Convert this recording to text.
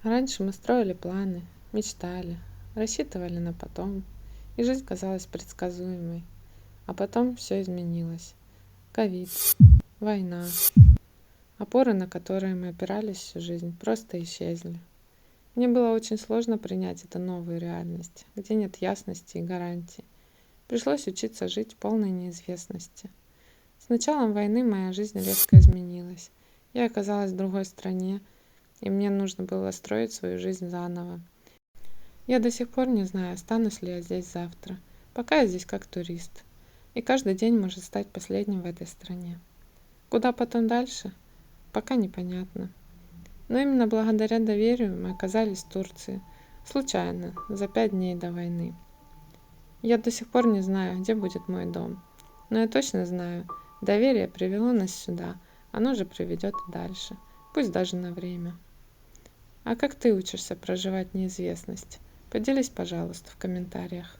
Раньше мы строили планы, мечтали, рассчитывали на потом, и жизнь казалась предсказуемой. А потом все изменилось. Ковид, война, опоры, на которые мы опирались всю жизнь, просто исчезли. Мне было очень сложно принять эту новую реальность, где нет ясности и гарантий. Пришлось учиться жить в полной неизвестности. С началом войны моя жизнь резко изменилась. Я оказалась в другой стране, и мне нужно было строить свою жизнь заново. Я до сих пор не знаю, останусь ли я здесь завтра. Пока я здесь как турист. И каждый день может стать последним в этой стране. Куда потом дальше? Пока непонятно. Но именно благодаря доверию мы оказались в Турции. Случайно, за 5 дней до войны. Я до сих пор не знаю, где будет мой дом. Но я точно знаю, доверие привело нас сюда. Оно же приведет и дальше. Пусть даже на время. А как ты учишься проживать неизвестность? Поделись, пожалуйста, в комментариях.